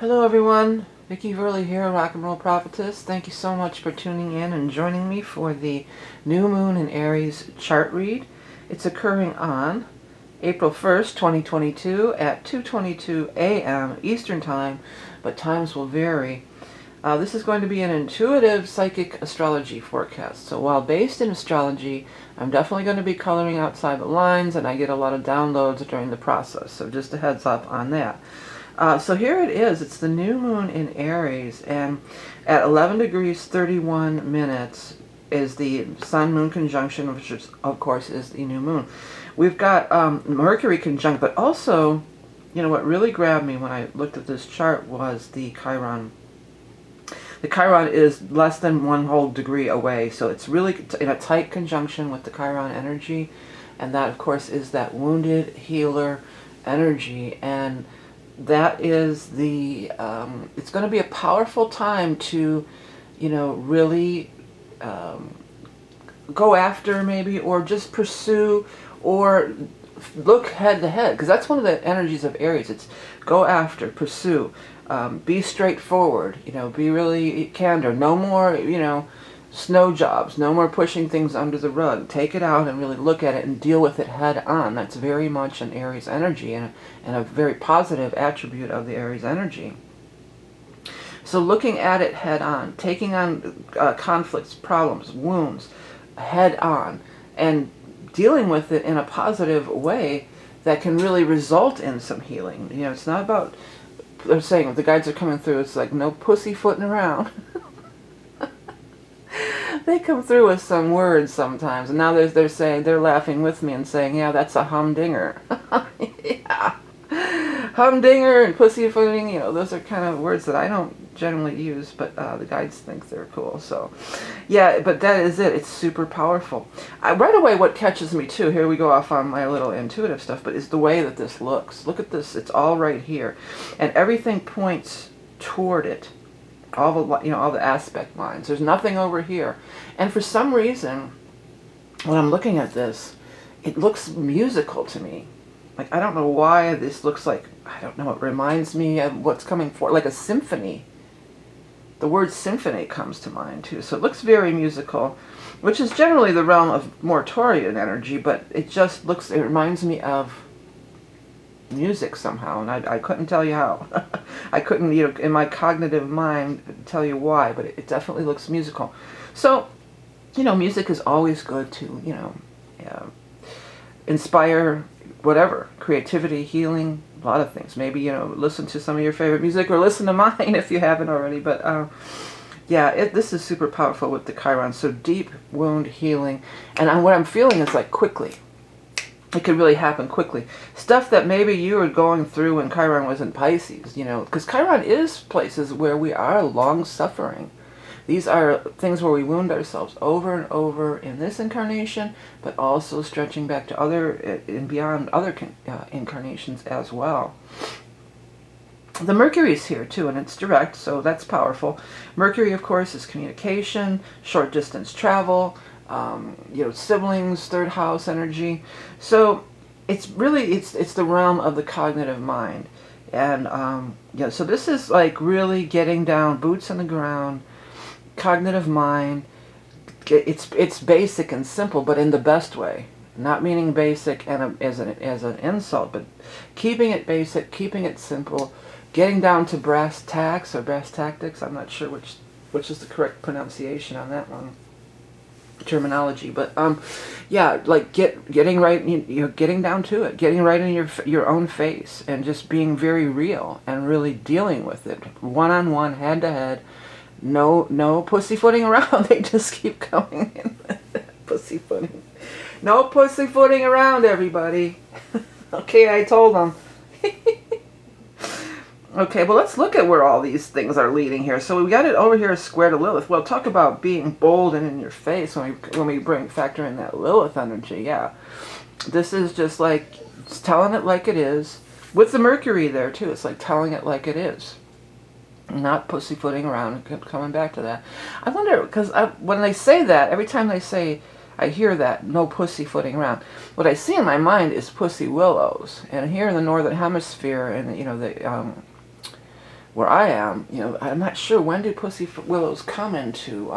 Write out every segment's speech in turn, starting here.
Hello everyone, Vickieverlie here, Rock and Roll Prophetess. Thank you so much for tuning in and joining me for the New Moon in Aries chart read. It's occurring on April 1st, 2022 at 2:22 a.m. Eastern Time, but times will vary. This is going to be an intuitive psychic astrology forecast. So while based in astrology, I'm definitely going to be coloring outside the lines, and I get a lot of downloads during the process. So just a heads up on that. So here it is. It's the new moon in Aries, and at 11 degrees 31 minutes is the sun-moon conjunction, which is, of course, is the new moon. We've got Mercury conjunct, but also, you know, what really grabbed me when I looked at this chart was the Chiron. The Chiron is less than 1 whole degree away, so it's really in a tight conjunction with the Chiron energy, and that, of course, is that wounded healer energy, and that is the, it's going to be a powerful time to, you know, really go after maybe, or just pursue, or look head to head, because that's one of the energies of Aries. It's go after, pursue, be straightforward, you know, be really candor. No more, you know, snow jobs, no more pushing things under the rug. Take it out and really look at it and deal with it head on. That's very much an Aries energy, and a very positive attribute of the Aries energy. So looking at it head on, taking on conflicts, problems, wounds head on, and dealing with it in a positive way that can really result in some healing. You know, it's not about, they're saying, the guides are coming through, it's like no pussyfooting around. They come through with some words sometimes, and now they're saying, they're laughing with me and saying, yeah, that's a humdinger. Yeah. Humdinger and pussyfooting, you know, those are kind of words that I don't generally use, but the guides think they're cool. So, yeah, but that is it. It's super powerful. Right away, what catches me, too, here we go off on my little intuitive stuff, but is the way that this looks. Look at this. It's all right here. And everything points toward it. All the, you know, all the aspect lines. There's nothing over here. And for some reason, when I'm looking at this, it looks musical to me. Like, I don't know why this looks like, I don't know, it reminds me of what's coming forward, like a symphony. The word symphony comes to mind, too. So it looks very musical, which is generally the realm of more Taurian energy, but it just looks, it reminds me of music somehow, and I couldn't tell you how. I couldn't, you know, in my cognitive mind tell you why, but it definitely looks musical. So, you know, music is always good to, you know, inspire whatever, creativity, healing, a lot of things. Maybe, you know, listen to some of your favorite music, or listen to mine if you haven't already. But yeah, this is super powerful with the Chiron. So deep wound healing, and what I'm feeling is like quickly. It could really happen quickly. Stuff that maybe you were going through when Chiron was in Pisces, you know, because Chiron is places where we are long suffering. These are things where we wound ourselves over and over in this incarnation, but also stretching back to other and beyond other incarnations as well. The Mercury is here too, and it's direct, so that's powerful. Mercury, of course, is communication, short distance travel, you know, siblings, third house energy. So it's really, it's the realm of the cognitive mind. And yeah, so this is like really getting down, boots on the ground, cognitive mind. It's basic and simple, but in the best way. Not meaning basic and as an insult, but keeping it basic, keeping it simple, getting down to brass tacks or brass tactics. I'm not sure which is the correct pronunciation on that one. Terminology, but yeah, like getting right, you know, getting down to it, getting right in your own face, and just being very real and really dealing with it one-on-one, head-to-head. No pussyfooting around. They just keep coming in. Pussyfooting. No pussyfooting around, everybody. Okay, I told them. Okay, well, let's look at where all these things are leading here. So we got it over here square to Lilith. Well, talk about being bold and in your face when we factor in that Lilith energy. Yeah, this is just like telling it like it is. With the Mercury there too, it's like telling it like it is, not pussyfooting around. Coming back to that, I wonder, because when they say that, every time they say, I hear that, no pussyfooting around. What I see in my mind is pussy willows, and here in the northern hemisphere, and you know where I am, you know, I'm not sure when do pussy willows come into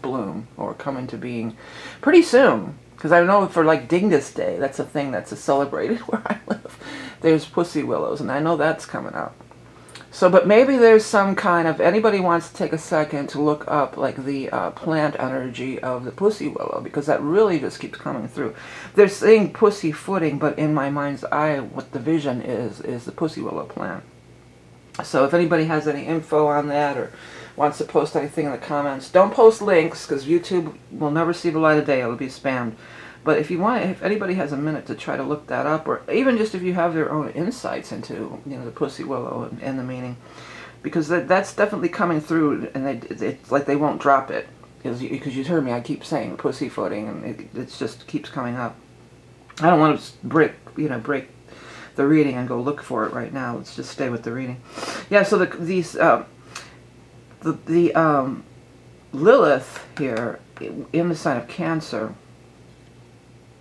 bloom or come into being. Pretty soon, because I know for like Dingus Day, that's a thing that's celebrated where I live. There's pussy willows, and I know that's coming up. So, but maybe there's some kind of, anybody wants to take a second to look up like the plant energy of the pussy willow, because that really just keeps coming through. They're saying pussy footing, but in my mind's eye, what the vision is the pussy willow plant. So if anybody has any info on that or wants to post anything in the comments, don't post links because YouTube will never see the light of day. It'll be spammed. But if you want, if anybody has a minute to try to look that up, or even just if you have their own insights into, you know, the pussy willow and the meaning, because that's definitely coming through, and it's like they won't drop it, because you heard me. I keep saying pussy footing, and it just keeps coming up. I don't want to break the reading and go look for it right now. Let's just stay with the reading. Yeah. So the Lilith here in the sign of Cancer,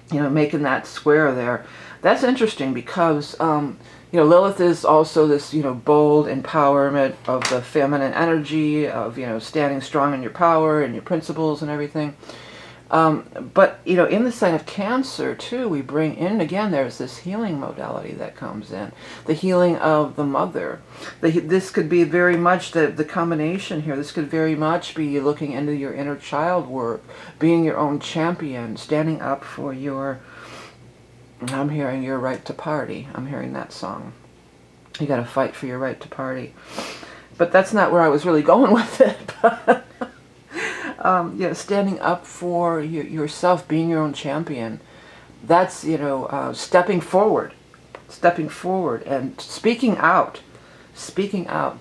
you know, making that square there, that's interesting because, you know, Lilith is also this, you know, bold empowerment of the feminine energy of, you know, standing strong in your power and your principles and everything. But, you know, in the sign of Cancer, too, we bring in, again, there's this healing modality that comes in. The healing of the mother. This could be very much the combination here. This could very much be looking into your inner child work, being your own champion, standing up for your, I'm hearing your right to party. I'm hearing that song. You got to fight for your right to party. But that's not where I was really going with it. But you know, standing up for yourself, being your own champion. That's, you know, stepping forward and speaking out,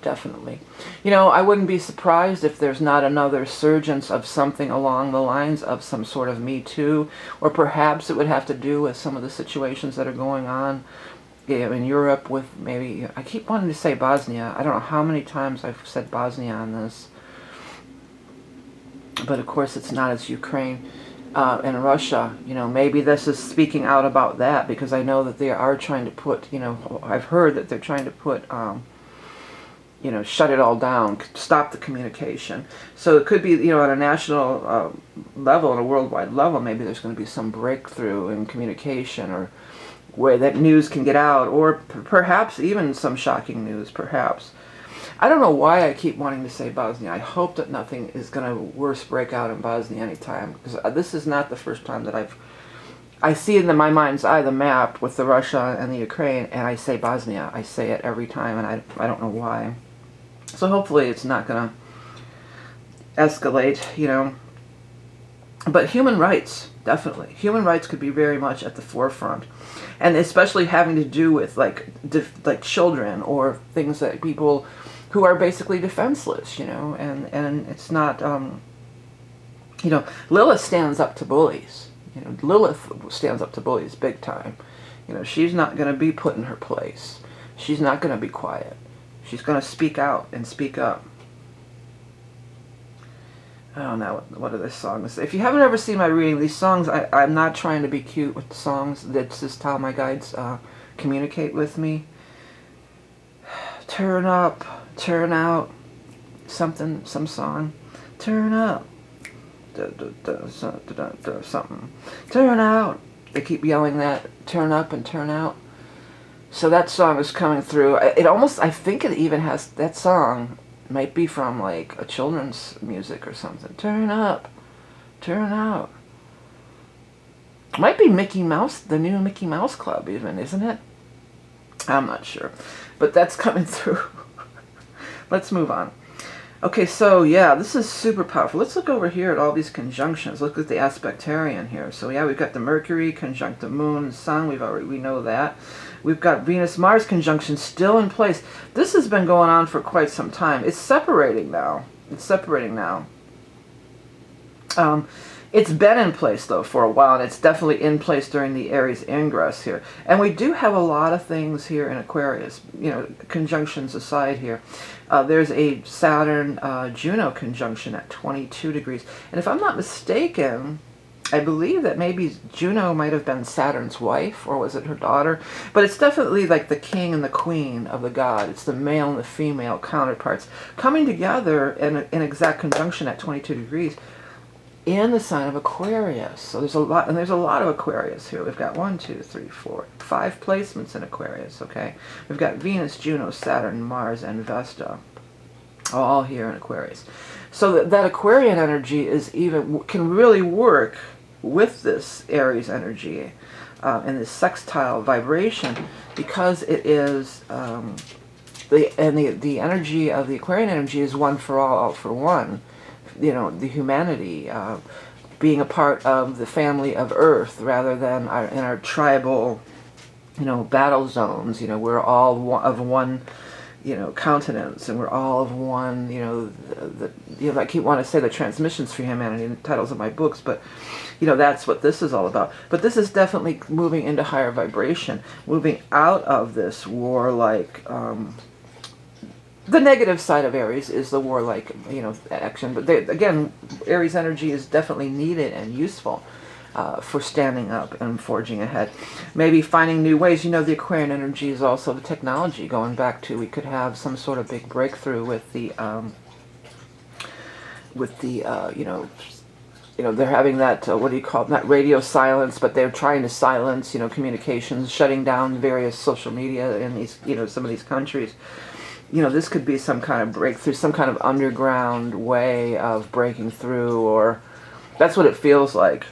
definitely. You know, I wouldn't be surprised if there's not another surgence of something along the lines of some sort of Me Too, or perhaps it would have to do with some of the situations that are going on, you know, in Europe with maybe, I keep wanting to say Bosnia. I don't know how many times I've said Bosnia on this. But of course it's not, as Ukraine and Russia. You know, maybe this is speaking out about that, because I know that they are trying to put, you know, I've heard that they're trying to put, you know, shut it all down, stop the communication. So it could be, you know, on a national level, on a worldwide level, maybe there's going to be some breakthrough in communication, or where that news can get out, or perhaps even some shocking news, perhaps. I don't know why I keep wanting to say Bosnia. I hope that nothing is going to worse break out in Bosnia anytime, because this is not the first time that I see in my mind's eye the map with the Russia and the Ukraine, and I say Bosnia. I say it every time, and I don't know why. So hopefully it's not going to escalate, you know. But human rights, definitely. Human rights could be very much at the forefront. And especially having to do with like children, or things that people who are basically defenseless, you know, and it's not, you know, Lilith stands up to bullies. You know, Lilith stands up to bullies big time. You know, she's not going to be put in her place. She's not going to be quiet. She's going to speak out and speak up. I don't know, what are the songs? If you haven't ever seen my reading, these songs, I'm not trying to be cute with the songs. That's just how my guides communicate with me. Turn up, turn out, some song. Turn up, something. Turn out. They keep yelling that, turn up and turn out. So that song is coming through. It almost, I think it even has, that song might be from like a children's music or something. Turn up, turn out. Might be Mickey Mouse, the new Mickey Mouse Club even, isn't it? I'm not sure. But that's coming through. Let's move on. Okay, so yeah, this is super powerful. Let's look over here at all these conjunctions. Look at the aspectarian here. So yeah, we've got the Mercury conjunct the Moon, Sun. We know that. We've got Venus-Mars conjunction still in place. This has been going on for quite some time. It's separating now. It's separating now. It's been in place, though, for a while, and it's definitely in place during the Aries ingress here. And we do have a lot of things here in Aquarius, you know, conjunctions aside here. There's a Saturn-Juno conjunction at 22 degrees. And if I'm not mistaken, I believe that maybe Juno might have been Saturn's wife, or was it her daughter? But it's definitely like the king and the queen of the god. It's the male and the female counterparts coming together in exact conjunction at 22 degrees in the sign of Aquarius. So there's a lot, and there's a lot of Aquarius here. We've got 1, 2, 3, 4, 5 placements in Aquarius, okay? We've got Venus, Juno, Saturn, Mars, and Vesta, all here in Aquarius. So that Aquarian energy can really work with this Aries energy and this sextile vibration, because it is the energy of the Aquarian energy is one for all for one. You know, the humanity being a part of the family of Earth rather than in our tribal, battle zones. We're all of one, continents, and we're all of one, I keep wanting to say the transmissions for humanity in the titles of my books, but, that's what this is all about. But this is definitely moving into higher vibration, moving out of this warlike, the negative side of Aries is the warlike, action. But again, Aries energy is definitely needed and useful for standing up and forging ahead. Maybe finding new ways. The Aquarian energy is also the technology. Going back to, we could have some sort of big breakthrough with the they're having that, what do you call it, not radio silence, but they're trying to silence, communications, shutting down various social media in these, some of these countries. This could be some kind of breakthrough, some kind of underground way of breaking through, or that's what it feels like.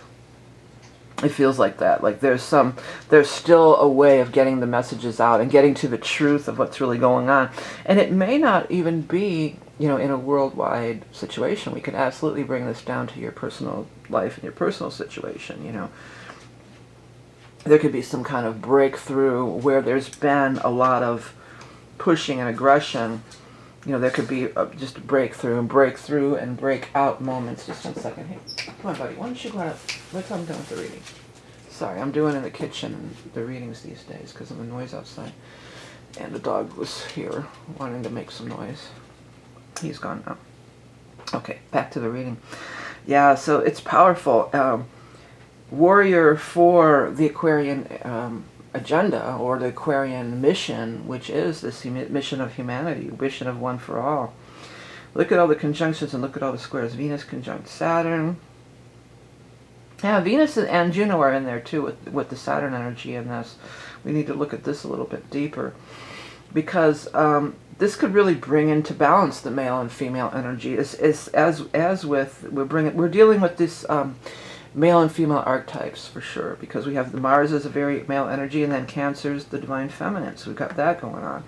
It feels like that. Like there's still a way of getting the messages out and getting to the truth of what's really going on. And it may not even be, in a worldwide situation. We could absolutely bring this down to your personal life and your personal situation, There could be some kind of breakthrough where there's been a lot of pushing and aggression. There could be just a breakthrough and break out moments. Just 1 second. Hey, come on, buddy. Why don't you go out? Wait till I'm done with the reading. Sorry, I'm doing in the kitchen the readings these days because of the noise outside. And the dog was here wanting to make some noise. He's gone now. Okay, back to the reading. Yeah, so it's powerful. Warrior for the Aquarian agenda, or the Aquarian mission, which is this mission of humanity, mission of one for all. Look at all the conjunctions and look at all the squares. Venus conjunct Saturn. Yeah, Venus and Juno are in there too with the Saturn energy in this. We need to look at this a little bit deeper, because this could really bring into balance the male and female energy. We're dealing with this male and female archetypes for sure, because we have the Mars is a very male energy, and then Cancer's the divine feminine, so we've got that going on.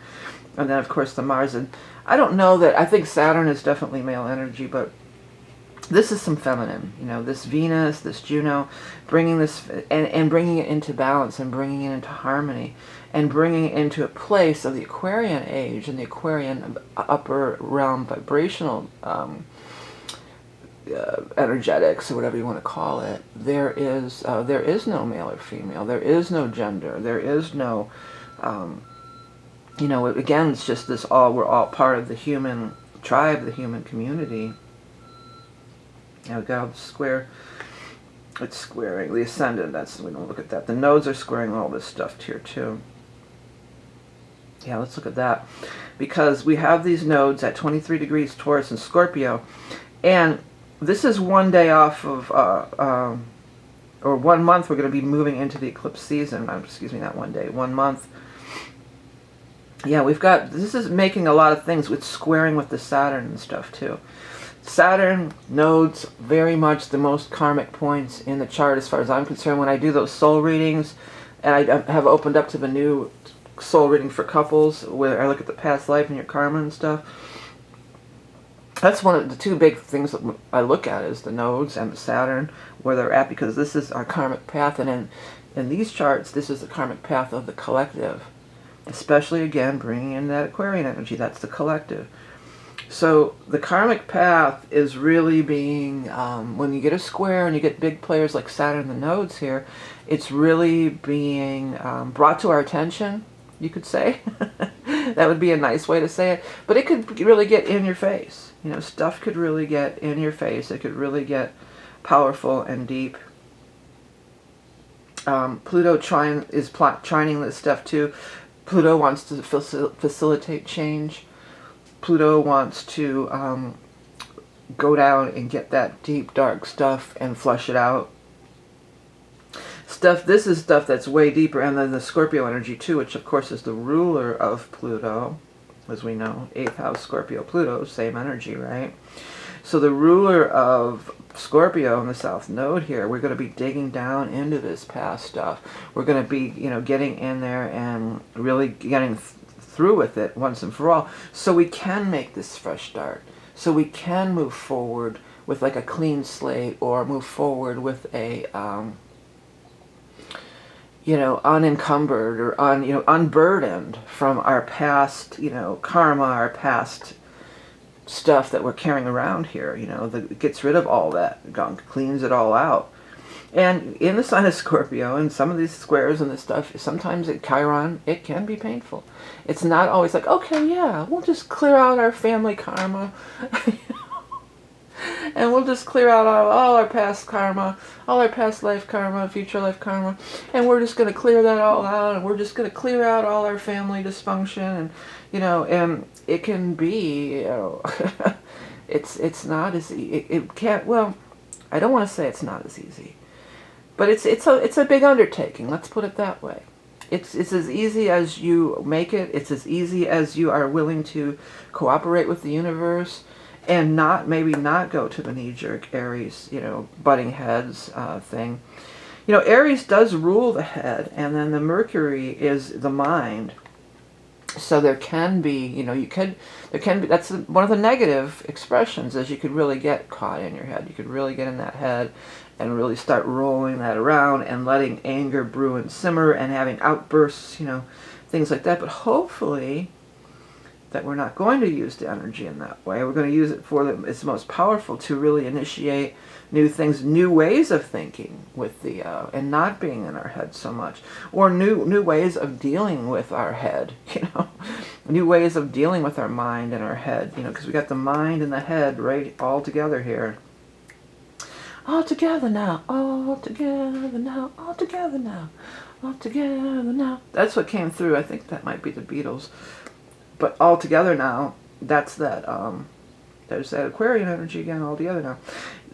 And then of course the Mars, and I don't know that, I think Saturn is definitely male energy, but this is some feminine, this Venus, this Juno, bringing this and bringing it into balance and bringing it into harmony and bringing it into a place of the Aquarian age and the Aquarian upper realm vibrational energetics, or whatever you want to call it. There is no male or female. There is no gender. There is no, again, it's just this we're all part of the human tribe, the human community. Now we've got all the square, it's squaring, the ascendant, we don't look at that. The nodes are squaring all this stuff here too. Yeah, let's look at that. Because we have these nodes at 23 degrees Taurus and Scorpio, and this is one day off of, or 1 month, we're going to be moving into the eclipse season. Excuse me, not 1 day, 1 month. Yeah, this is making a lot of things with squaring with the Saturn and stuff too. Saturn nodes, very much the most karmic points in the chart as far as I'm concerned. When I do those soul readings, and I have opened up to the new soul reading for couples, where I look at the past life and your karma and stuff, that's one of the two big things that I look at, is the nodes and the Saturn, where they're at, because this is our karmic path, and in these charts, this is the karmic path of the collective. Especially, again, bringing in that Aquarian energy, that's the collective. So the karmic path is really being, when you get a square and you get big players like Saturn and the nodes here, it's really being brought to our attention, you could say. That would be a nice way to say it. But it could really get in your face. Stuff could really get in your face. It could really get powerful and deep Pluto is trining this stuff too. Pluto wants to facilitate change. Pluto wants to go down and get that deep, dark stuff and flush it out. This is stuff that's way deeper. And then the Scorpio energy too, which of course is the ruler of Pluto, as we know. 8th house Scorpio, Pluto, same energy, right? So the ruler of Scorpio in the South Node here, we're going to be digging down into this past stuff. We're going to be, getting in there and really getting through with it once and for all, so we can make this fresh start. So we can move forward with like a clean slate, or move forward with a, unencumbered or unburdened from our past, karma, our past stuff that we're carrying around here, that gets rid of all that gunk, cleans it all out. And in the sign of Scorpio, and some of these squares and this stuff, sometimes at Chiron, it can be painful. It's not always like, okay, yeah, we'll just clear out our family karma, and we'll just clear out all our past karma, all our past life karma, future life karma, and we're just going to clear that all out, and we're just going to clear out all our family dysfunction, and and it can be, it's not as it can't. Well, I don't want to say it's not as easy, but it's a big undertaking. Let's put it that way. It's as easy as you make it. It's as easy as you are willing to cooperate with the universe, and maybe not go to the knee-jerk Aries, butting heads thing. Aries does rule the head, and then the Mercury is the mind. So there can be, that's one of the negative expressions, is you could really get caught in your head. You could really get in that head and really start rolling that around and letting anger brew and simmer and having outbursts, things like that. But hopefully that we're not going to use the energy in that way. We're going to use it for it's most powerful to really initiate new things, new ways of thinking with the and not being in our head so much, or new ways of dealing with our head, new ways of dealing with our mind and our head, because we got the mind and the head right all together here. All together now, all together now, all together now, all together now. That's what came through. I think that might be the Beatles. But all together now, that's that, there's that Aquarian energy again, all together now.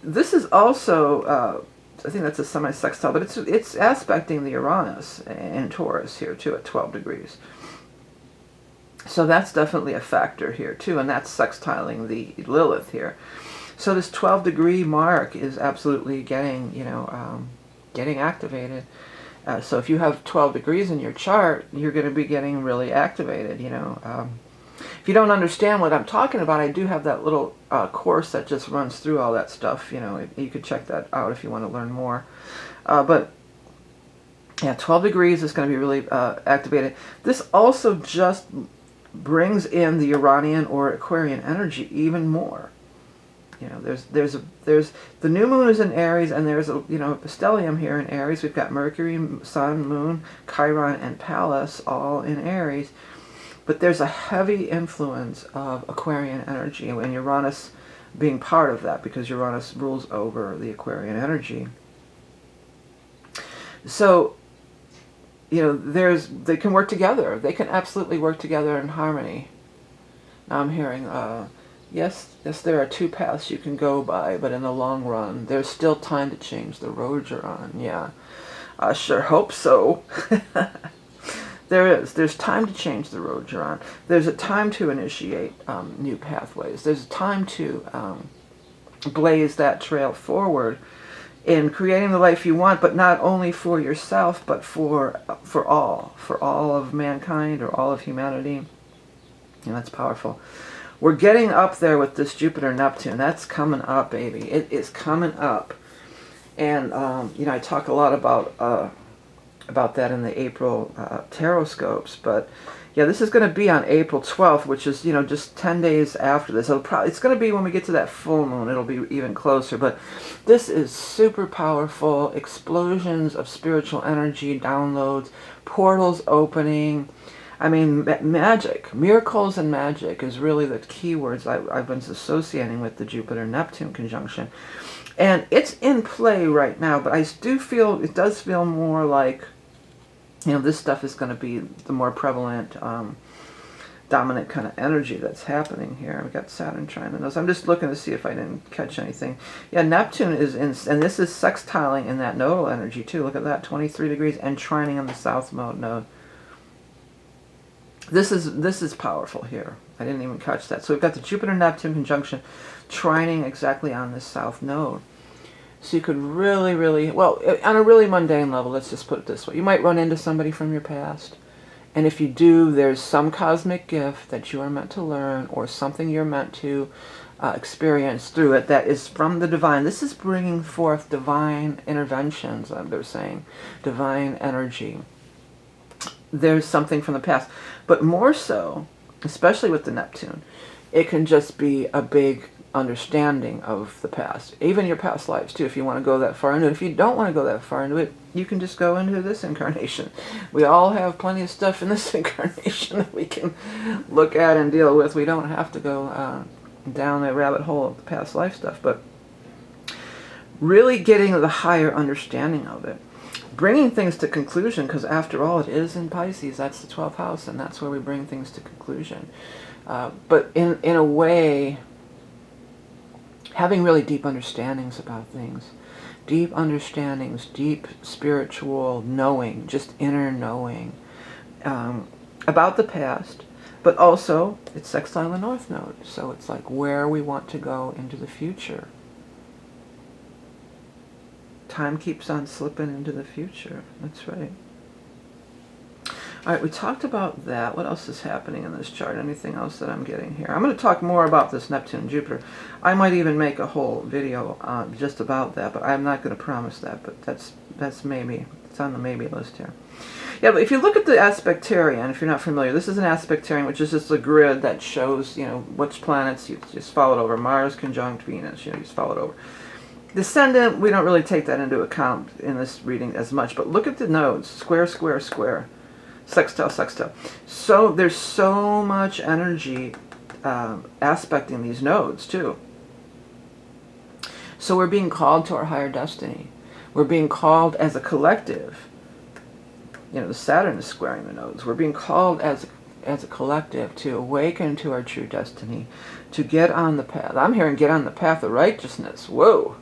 This is also, I think that's a semi-sextile, but it's aspecting the Uranus and Taurus here too at 12 degrees. So that's definitely a factor here too, and that's sextiling the Lilith here. So this 12-degree mark is absolutely getting, getting activated. So if you have 12 degrees in your chart, you're going to be getting really activated, If you don't understand what I'm talking about, I do have that little course that just runs through all that stuff. You could check that out if you want to learn more. But yeah, 12 degrees is going to be really activated. This also just brings in the Uranian or Aquarian energy even more. There's the new moon is in Aries, and there's a stellium here in Aries. We've got Mercury, Sun, Moon, Chiron, and Pallas all in Aries. But there's a heavy influence of Aquarian energy, and Uranus being part of that, because Uranus rules over the Aquarian energy. So, they can work together. They can absolutely work together in harmony. Now I'm hearing, yes, there are two paths you can go by, but in the long run, there's still time to change the road you're on. Yeah, I sure hope so. There's time to change the road you're on. There's a time to initiate new pathways. There's a time to blaze that trail forward in creating the life you want, but not only for yourself, but for all of mankind, or all of humanity. And that's powerful. We're getting up there with this Jupiter-Neptune. That's coming up, baby. It is coming up. And, I talk a lot about that in the April Horoscopes. But, yeah, this is going to be on April 12th, which is, just 10 days after this. It's going to be when we get to that full moon. It'll be even closer. But this is super powerful. Explosions of spiritual energy, downloads, portals opening. I mean, magic, miracles and magic is really the key words I've been associating with the Jupiter-Neptune conjunction. And it's in play right now, but I do feel, it does feel more like, you know, this stuff is going to be the more prevalent, dominant kind of energy that's happening here. We've got Saturn trying to know. So I'm just looking to see if I didn't catch anything. Yeah, Neptune is in, and this is sextiling in that nodal energy too. Look at that, 23 degrees and trining on the south node. This is powerful here. I didn't even catch that. So we've got the Jupiter-Neptune conjunction trining exactly on this south node. So you could really, really, well, on a really mundane level, let's just put it this way. You might run into somebody from your past. And if you do, there's some cosmic gift that you are meant to learn, or something you're meant to experience through it that is from the divine. This is bringing forth divine interventions, they're saying. Divine energy. There's something from the past. But more so, especially with the Neptune, it can just be a big understanding of the past. Even your past lives, too, if you want to go that far into it. If you don't want to go that far into it, you can just go into this incarnation. We all have plenty of stuff in this incarnation that we can look at and deal with. We don't have to go down that rabbit hole of the past life stuff. But really getting the higher understanding of it. Bringing things to conclusion, because after all, it is in Pisces. That's the 12th house, and that's where we bring things to conclusion. But in a way, having really deep understandings about things. Deep understandings, deep spiritual knowing, just inner knowing about the past. But also, it's sextile the north node. So it's like where we want to go into the future. Time keeps on slipping into the future. That's right. All right, we talked about that. What else is happening in this chart? Anything else that I'm getting here? I'm going to talk more about this Neptune and Jupiter. I might even make a whole video just about that, but I'm not going to promise that. But that's maybe. It's on the maybe list here. Yeah, but if you look at the aspectarian, if you're not familiar, this is an aspectarian, which is just a grid that shows, you know, which planets you just followed over. Mars conjunct Venus, you know, you just followed over. Descendant, we don't really take that into account in this reading as much, but look at the nodes. Square, square, square. Sextile, sextile. So there's so much energy aspecting these nodes too. So we're being called to our higher destiny. We're being called as a collective. You know, the Saturn is squaring the nodes. We're being called as a collective to awaken to our true destiny, to get on the path. I'm hearing get on the path of righteousness. Whoa.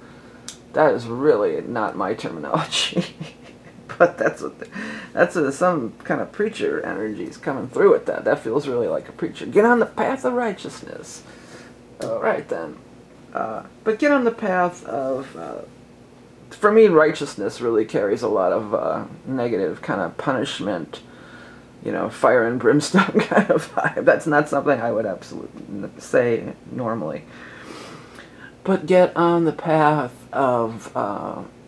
That is really not my terminology. But that's some kind of preacher energy is coming through with that. That feels really like a preacher. Get on the path of righteousness. All right, then. But get on the path of... for me, righteousness really carries a lot of negative kind of punishment, you know, fire and brimstone kind of vibe. That's not something I would absolutely say normally. But get on the path of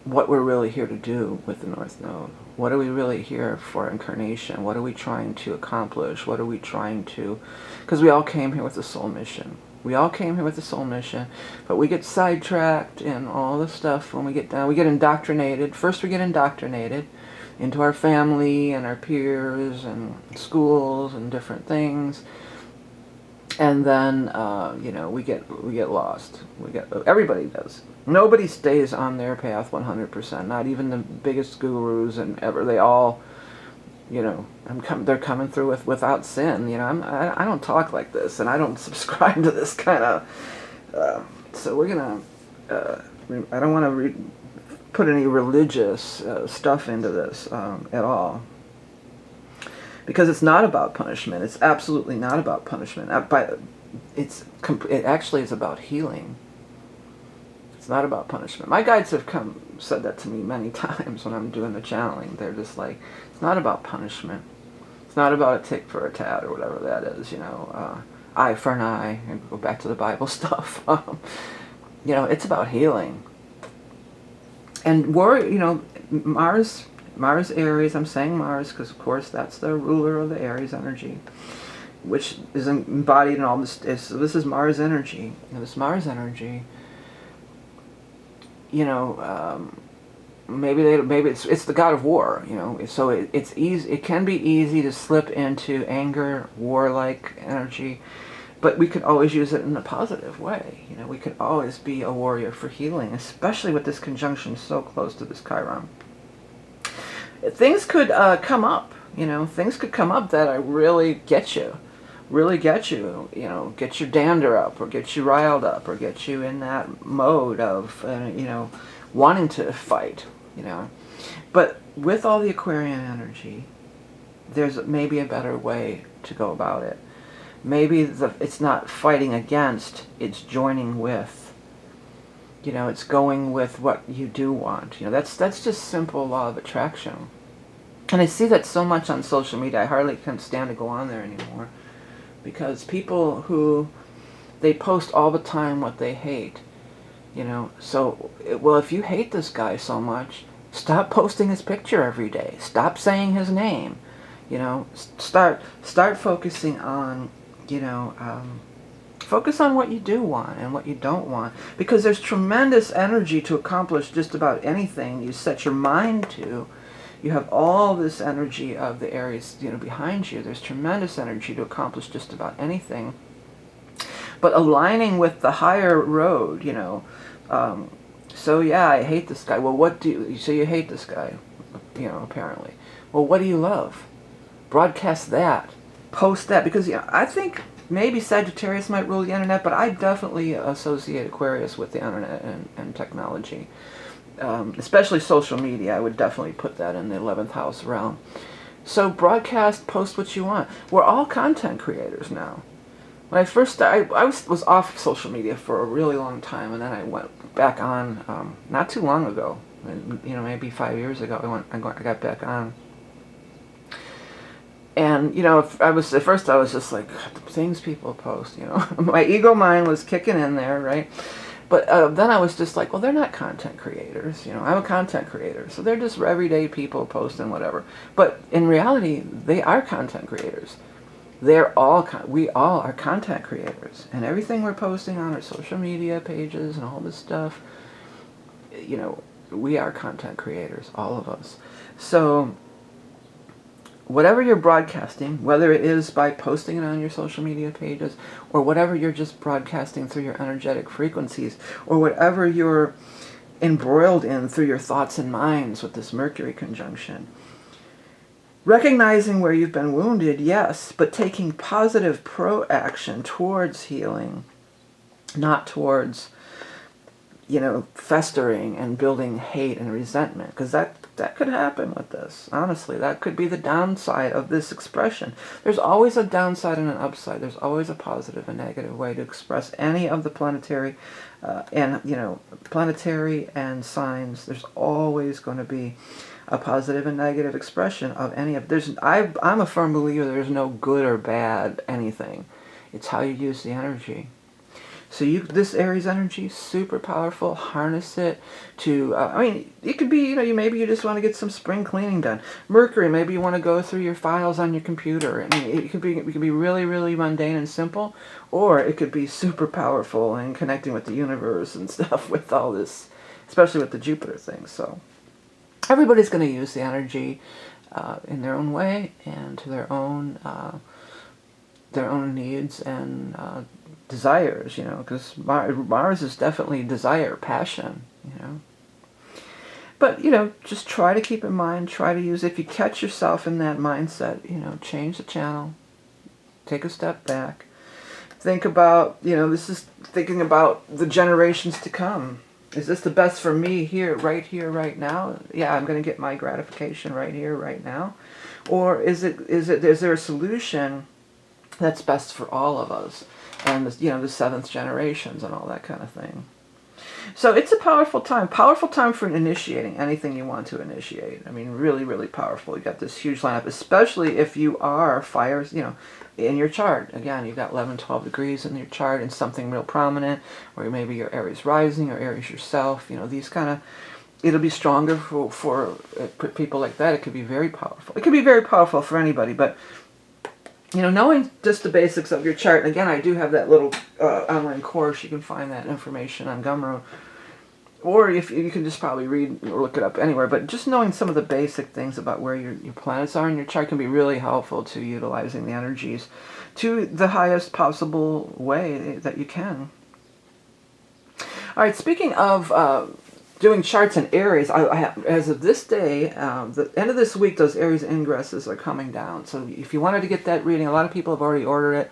what we're really here to do with the North Node. What are we really here for incarnation? What are we trying to accomplish? What are we trying to... Because we all came here with a soul mission. We all came here with a soul mission, but we get sidetracked in all the stuff when we get down. We get indoctrinated. First we get indoctrinated into our family and our peers and schools and different things. And then, you know, we get lost. Everybody does. Nobody stays on their path 100%. Not even the biggest gurus and ever. They all, you know, they're coming through without sin. You know, I don't talk like this, and I don't subscribe to this kind of. So we're gonna. I don't want to put any religious stuff into this at all. Because it's not about punishment. It's absolutely not about punishment. It actually is about healing. It's not about punishment. My guides have said that to me many times when I'm doing the channeling. They're just like, it's not about punishment. It's not about a tick for a tat or whatever that is, you know, eye for an eye, and go back to the Bible stuff. You know, it's about healing. And you know, Mars, Aries, I'm saying Mars because, of course, that's the ruler of the Aries energy, which is embodied in all this. So this is Mars energy. And this Mars energy, you know, maybe it's the god of war, you know. So it's easy. It can be easy to slip into anger, warlike energy, but we could always use it in a positive way. You know, we could always be a warrior for healing, especially with this conjunction so close to this Chiron. Things could come up, you know. Things could come up that really get you, you know, get your dander up, or get you riled up, or get you in that mode of, you know, wanting to fight, you know. But with all the Aquarian energy, there's maybe a better way to go about it. Maybe it's not fighting against, it's joining with. You know, it's going with what you do want. You know, that's just simple law of attraction. And I see that so much on social media, I hardly can stand to go on there anymore. Because people who, they post all the time what they hate. You know, so, well, if you hate this guy so much, stop posting his picture every day. Stop saying his name. You know, start focusing on, you know, focus on what you do want and what you don't want. Because there's tremendous energy to accomplish just about anything you set your mind to. You have all this energy of the Aries, you know, behind you. There's tremendous energy to accomplish just about anything. But aligning with the higher road, you know. So yeah, I hate this guy. Well, what do you... So you hate this guy, you know, apparently. Well, what do you love? Broadcast that. Post that. Because, you know, I think maybe Sagittarius might rule the internet, but I definitely associate Aquarius with the internet and technology. Especially social media. I would definitely put that in the 11th house realm. So broadcast, post what you want. We're all content creators now. When I first started, I was off social media for a really long time, and then I went back on not too long ago. You know, maybe 5 years ago. I got back on. And, you know, at first I was just like, the things people post, you know. My ego mind was kicking in there, right? But then I was just like, well, they're not content creators. You know, I'm a content creator. So they're just everyday people posting whatever. But in reality, they are content creators. We all are content creators. And everything we're posting on our social media pages and all this stuff, you know, we are content creators, all of us. So whatever you're broadcasting, whether it is by posting it on your social media pages, or whatever you're just broadcasting through your energetic frequencies, or whatever you're embroiled in through your thoughts and minds with this Mercury conjunction, recognizing where you've been wounded, yes, but taking positive pro-action towards healing, not towards, you know, festering and building hate and resentment, because that could happen with this. Honestly, that could be the downside of this expression. There's always a downside and an upside. There's always a positive and negative way to express any of the planetary planetary and signs. There's always going to be a positive and negative expression of any of. I'm a firm believer there's no good or bad anything. It's how you use the energy. So this Aries energy, super powerful. Harness it to, I mean, it could be, you know, maybe you just want to get some spring cleaning done. Mercury, maybe you want to go through your files on your computer. I mean, it could be really, really mundane and simple, or it could be super powerful and connecting with the universe and stuff with all this, especially with the Jupiter thing. So everybody's going to use the energy in their own way and to their own needs and desires, you know, because Mars is definitely desire, passion, you know. But, you know, just try to keep in mind, try to use, if you catch yourself in that mindset, you know, change the channel, take a step back, think about, you know, this is thinking about the generations to come. Is this the best for me here, right now? Yeah, I'm going to get my gratification right here, right now. Or is there a solution that's best for all of us? And, you know, the seventh generations and all that kind of thing. So it's a powerful time for initiating anything you want to initiate. I mean, really, really powerful. You got this huge lineup, especially if you are fires, you know, in your chart. Again, you've got 11, 12 degrees in your chart and something real prominent, or maybe you're Aries rising or Aries yourself. You know, these kind of, it'll be stronger for people like that. It could be very powerful. It could be very powerful for anybody, but you know, knowing just the basics of your chart, and again, I do have that little online course. You can find that information on Gumroad. or if you can just probably read or look it up anywhere, but just knowing some of the basic things about where your planets are in your chart can be really helpful to utilizing the energies to the highest possible way that you can. All right, speaking of doing charts in Aries, I have, as of this day, the end of this week, those Aries ingresses are coming down. So if you wanted to get that reading, a lot of people have already ordered it.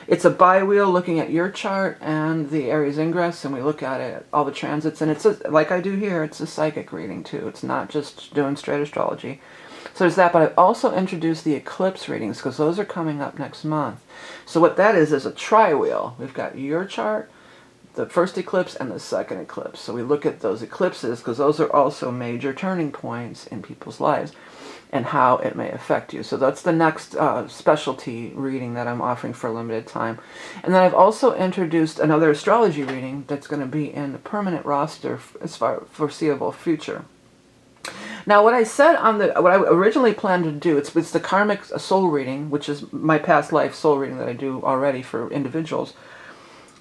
It's a bi-wheel looking at your chart and the Aries ingress, and we look at it, all the transits, and it's like I do here, it's a psychic reading too. It's not just doing straight astrology. So there's that, but I've also introduced the eclipse readings because those are coming up next month. So what that is a tri-wheel. We've got your chart, the first eclipse, and the second eclipse. So we look at those eclipses because those are also major turning points in people's lives and how it may affect you. So that's the next specialty reading that I'm offering for a limited time. And then I've also introduced another astrology reading that's going to be in the permanent roster as far as foreseeable future. Now, what I said on what I originally planned to do, it's the Karmic soul reading, which is my past life soul reading that I do already for individuals.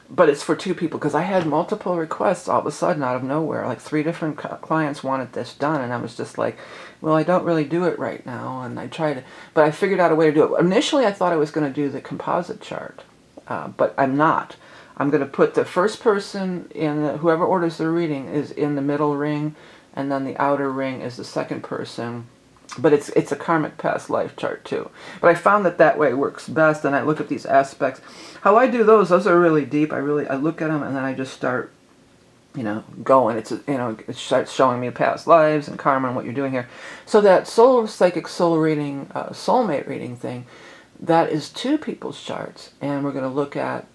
But it's for two people because I had multiple requests all of a sudden out of nowhere. Like 3 different clients wanted this done, and I was just like, well, I don't really do it right now. And I tried it, but I figured out a way to do it. Initially, I thought I was going to do the composite chart, but I'm not. I'm going to put the first person in, whoever orders the reading is in the middle ring, and then the outer ring is the second person. But it's a karmic past life chart too. But I found that way works best, and I look at these aspects. How I do those are really deep. I look at them, and then I just start, going. It starts showing me past lives and karma and what you're doing here. So that psychic soul reading, soulmate reading thing, that is 2 people's charts, and we're going to look at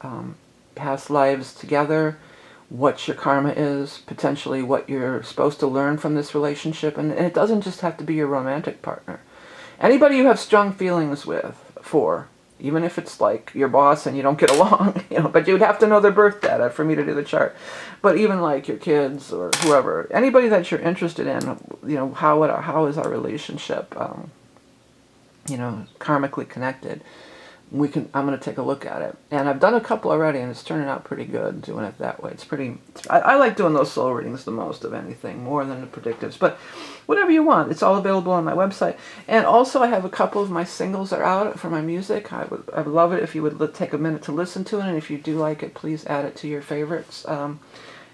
past lives together, what your karma is, potentially what you're supposed to learn from this relationship. And it doesn't just have to be your romantic partner. Anybody you have strong feelings for, even if it's like your boss and you don't get along, but you'd have to know their birth data for me to do the chart. But even like your kids or whoever, anybody that you're interested in, how is our relationship, karmically connected? I'm going to take a look at it. And I've done a couple already, and it's turning out pretty good doing it that way. I like doing those soul readings the most of anything, more than the predictives. But whatever you want, it's all available on my website. And also I have a couple of my singles are out for my music. I would love it if you would take a minute to listen to it, and if you do like it, please add it to your favorites.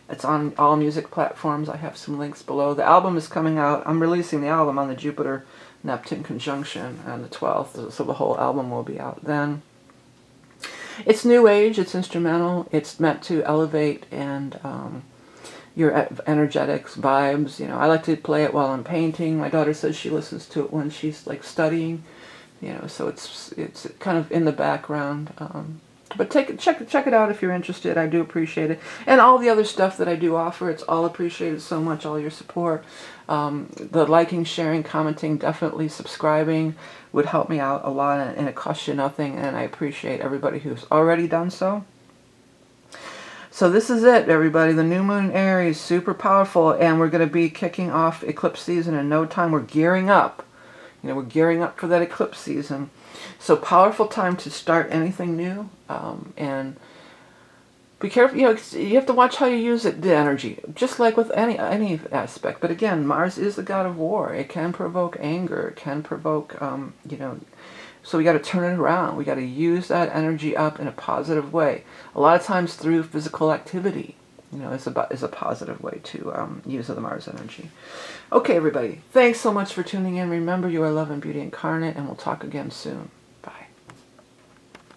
It's on all music platforms. I have some links below. The album is coming out. I'm releasing the album on the Jupiter-Neptune conjunction on the 12th, so the whole album will be out then. It's new age, it's instrumental, it's meant to elevate and your energetics, vibes. I like to play it while I'm painting. My daughter says she listens to it when she's like studying, so it's kind of in the background. But check it out if you're interested. I do appreciate it. And all the other stuff that I do offer, it's all appreciated so much, all your support. The liking, sharing, commenting, definitely subscribing would help me out a lot, and it costs you nothing, and I appreciate everybody who's already done so. So this is it, everybody. The new moon in Aries, super powerful, and we're going to be kicking off eclipse season in no time. We're gearing up. We're gearing up for that eclipse season. So powerful time to start anything new, and be careful. You have to watch how you use it, the energy, just like with any aspect. But again, Mars is the god of war. It can provoke anger. It can provoke, so we got to turn it around. We got to use that energy up in a positive way. A lot of times through physical activity, is a positive way to use the Mars energy. Okay, everybody. Thanks so much for tuning in. Remember, you are love and beauty incarnate, and we'll talk again soon.